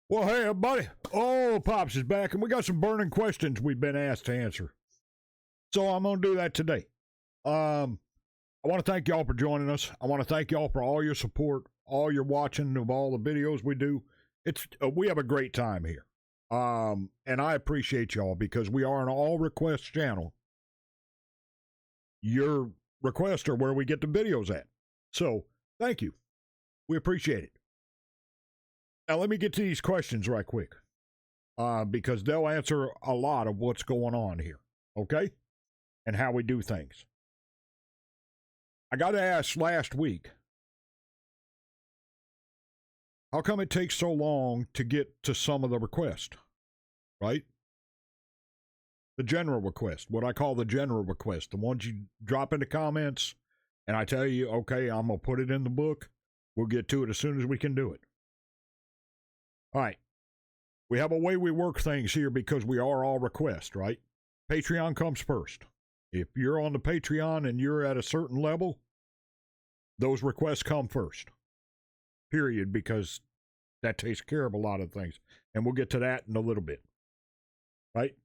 Well, hey, everybody. Oh, Pops is back, and we got some burning questions we've been asked to answer. So I'm going to do that today. I want to thank y'all for joining us. I want to thank y'all for all your support, all your watching of all the videos we do. We have a great time here. And I appreciate y'all because we are an all request channel. Your requests are where we get the videos at. So thank you. We appreciate it. Now, let me get to these questions right quick because they'll answer a lot of what's going on here, okay? And how we do things. I got asked last week, how come it takes so long to get to some of the requests, right? The general request, what I call the general request, the ones you drop in the comments, and I tell you, okay, I'm going to put it in the book. We'll get to it as soon as we can do it. All right, we have a way we work things here because we are all requests, right? Patreon comes first. If you're on the Patreon and you're at a certain level, those requests come first, period, because that takes care of a lot of things. And we'll get to that in a little bit, right?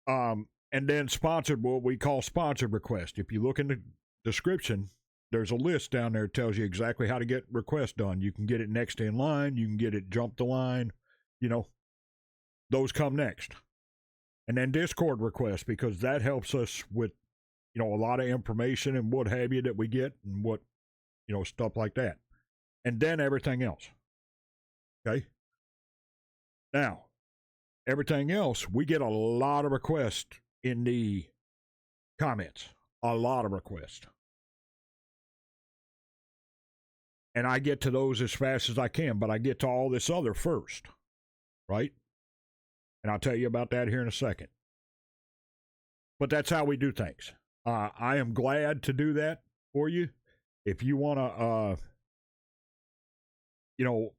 And then sponsored, what we call sponsored request. If you look in the description, there's a list down there that tells you exactly how to get requests done. You can get it next in line. You can get it jump the line. You know, those come next. And then Discord requests, because that helps us with, you know, a lot of information and what have you that we get and what, you know, stuff like that. And then everything else. Okay? Now, everything else, we get a lot of requests in the comments. A lot of requests. And I get to those as fast as I can, but I get to all this other first, right? And I'll tell you about that here in a second. But that's how we do things. I am glad to do that for you. If you want to, you know,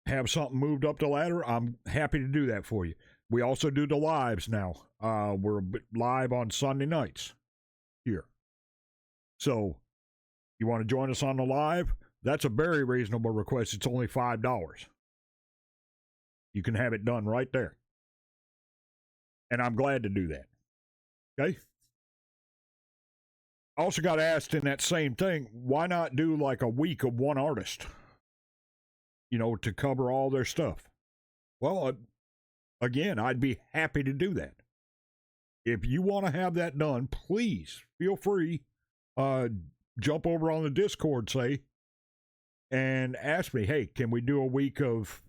have something moved up the ladder, I'm happy to do that for you. We also do the lives now. We're live on Sunday nights here. So, you want to join us on the live? That's a very reasonable request. It's only $5. You can have it done right there. And I'm glad to do that. Okay? I also got asked in that same thing, why not do like a week of one artist? You know, to cover all their stuff. Well, again, I'd be happy to do that. If you want to have that done, please feel free. Jump over on the Discord, say, and ask me, hey, can we do a week of,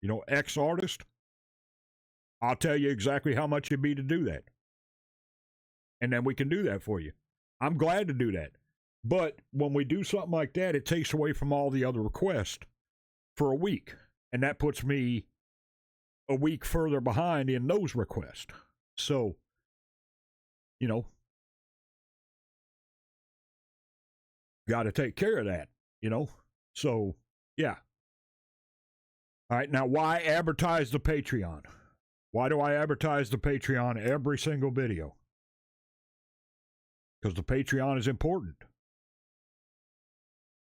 you know, X artist? I'll tell you exactly how much it'd be to do that. And then we can do that for you. I'm glad to do that. But when we do something like that, it takes away from all the other requests for a week. And that puts me a week further behind in those requests. So, you know, got to take care of that, you know? So, yeah. All right, now why advertise the Patreon? Why do I advertise the Patreon every single video? Because the Patreon is important.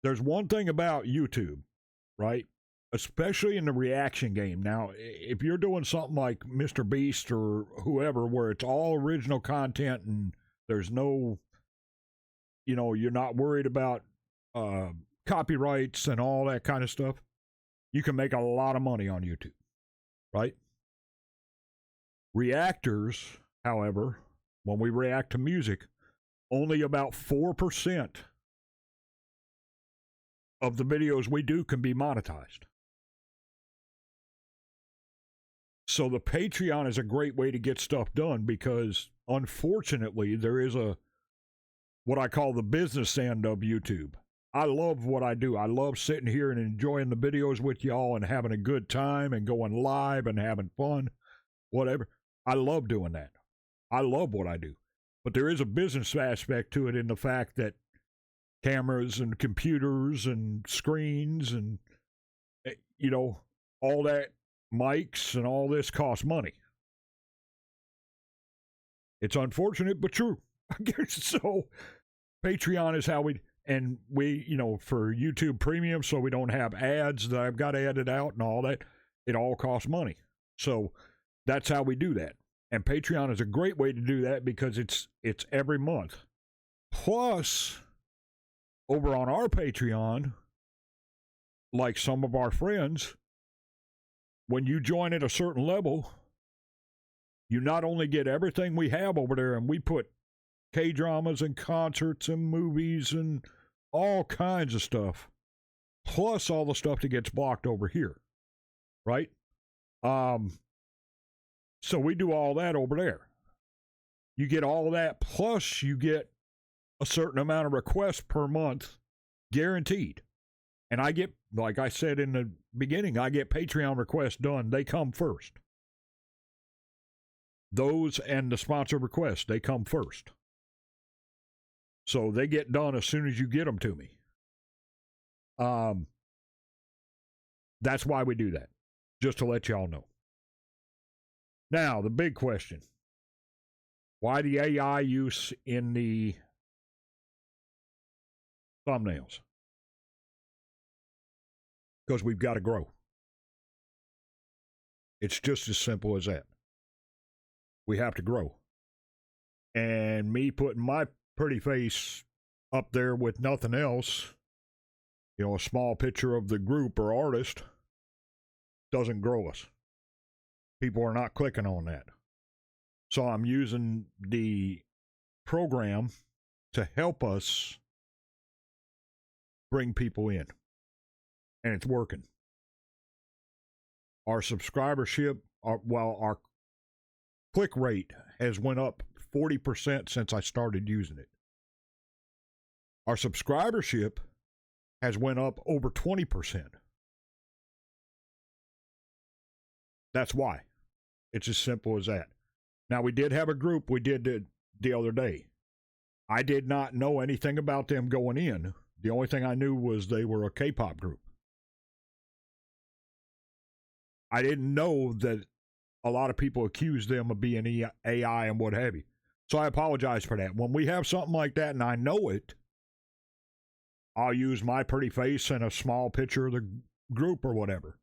There's one thing about YouTube, right? Especially in the reaction game. Now, if you're doing something like Mr. Beast or whoever, where it's all original content and there's no, you know, you're not worried about copyrights and all that kind of stuff, you can make a lot of money on YouTube, right? Reactors, however, when we react to music, only about 4% of the videos we do can be monetized. So the Patreon is a great way to get stuff done because, unfortunately, there is what I call the business end of YouTube. I love what I do. I love sitting here and enjoying the videos with y'all and having a good time and going live and having fun, whatever. I love doing that. I love what I do. But there is a business aspect to it in the fact that cameras and computers and screens and, you know, all that, mics and all this costs money. It's unfortunate, but true. So Patreon is how we, and we, for YouTube Premium, so we don't have ads that I've got added out and all that, it all costs money. So that's how we do that. And Patreon is a great way to do that because it's every month. Plus, over on our Patreon, like some of our friends, when you join at a certain level, you not only get everything we have over there, and we put K-dramas and concerts and movies and all kinds of stuff, plus all the stuff that gets blocked over here, right? So we do all that over there. You get all that, plus you get a certain amount of requests per month guaranteed. And I get, like I said in the beginning, I get Patreon requests done. They come first. Those and the sponsor requests, they come first. So they get done as soon as you get them to me. That's why we do that, just to let y'all know. Now, the big question. Why the AI use in the thumbnails? Because we've got to grow. It's just as simple as that. We have to grow. And me putting my pretty face up there with nothing else, a small picture of the group or artist, doesn't grow us. People are not clicking on that. So I'm using the program to help us bring people in. And it's working. Our subscribership, our click rate has went up 40% since I started using it. Our subscribership has went up over 20%. That's why. It's as simple as that. Now, we did have a group we did the other day. I did not know anything about them going in. The only thing I knew was they were a K-pop group. I didn't know that a lot of people accused them of being AI and what have you. So I apologize for that. When we have something like that and I know it, I'll use my pretty face and a small picture of the group or whatever.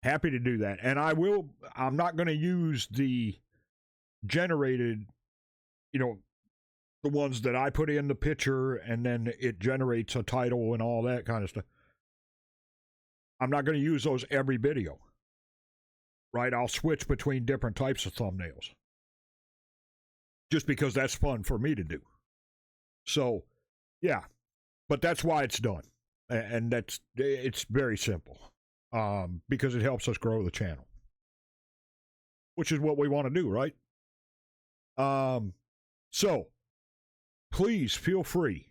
Happy to do that. And I'm not going to use the generated, the ones that I put in the picture and then it generates a title and all that kind of stuff. I'm not going to use those every video, right? I'll switch between different types of thumbnails just because that's fun for me to do. So, yeah, but that's why it's done. And it's very simple because it helps us grow the channel, which is what we want to do, right? So please feel free.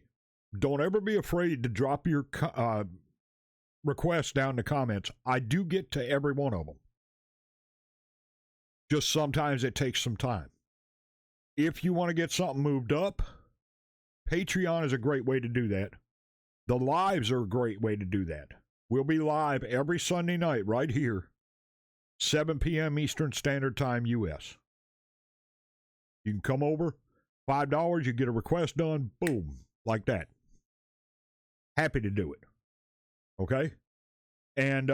Don't ever be afraid to drop your requests down in the comments. I do get to every one of them. Just sometimes it takes some time. If you want to get something moved up, Patreon is a great way to do that. The lives are a great way to do that. We'll be live every Sunday night right here, 7 p.m. Eastern Standard Time, U.S. You can come over, $5, you get a request done, boom, like that. Happy to do it. Okay? And,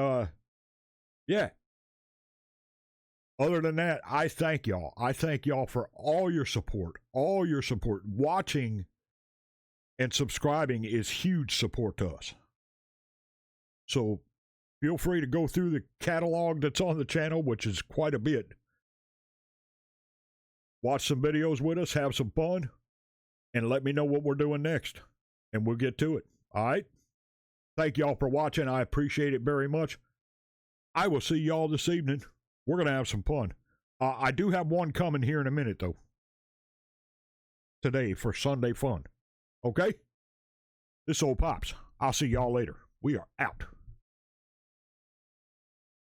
yeah. Other than that, I thank y'all. I thank y'all for all your support. All your support. Watching and subscribing is huge support to us. So feel free to go through the catalog that's on the channel, which is quite a bit. Watch some videos with us, have some fun, and let me know what we're doing next. And we'll get to it. All right? Thank y'all for watching. I appreciate it very much. I will see y'all this evening. We're going to have some fun. I do have one coming here in a minute, though. Today for Sunday fun. Okay? This old Pops. I'll see y'all later. We are out.